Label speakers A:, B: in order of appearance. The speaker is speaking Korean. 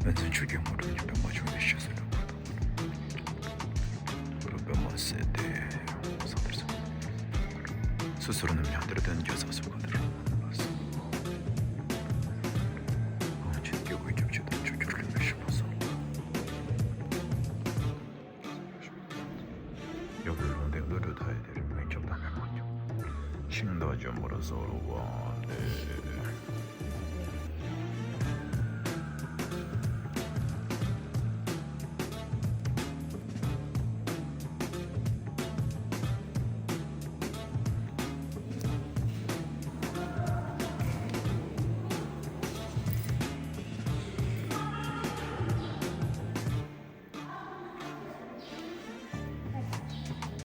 A: 本次出現頃に弁護士を熱射する변모세대 사들서 스스로는 양들에 대한 여사수가 들어갔어. 진격의 겹치던 조교를 싶어서 여기로 내 노릇 해야 되는 왼쪽 담에 먼저 신도 좀 멀어서 와네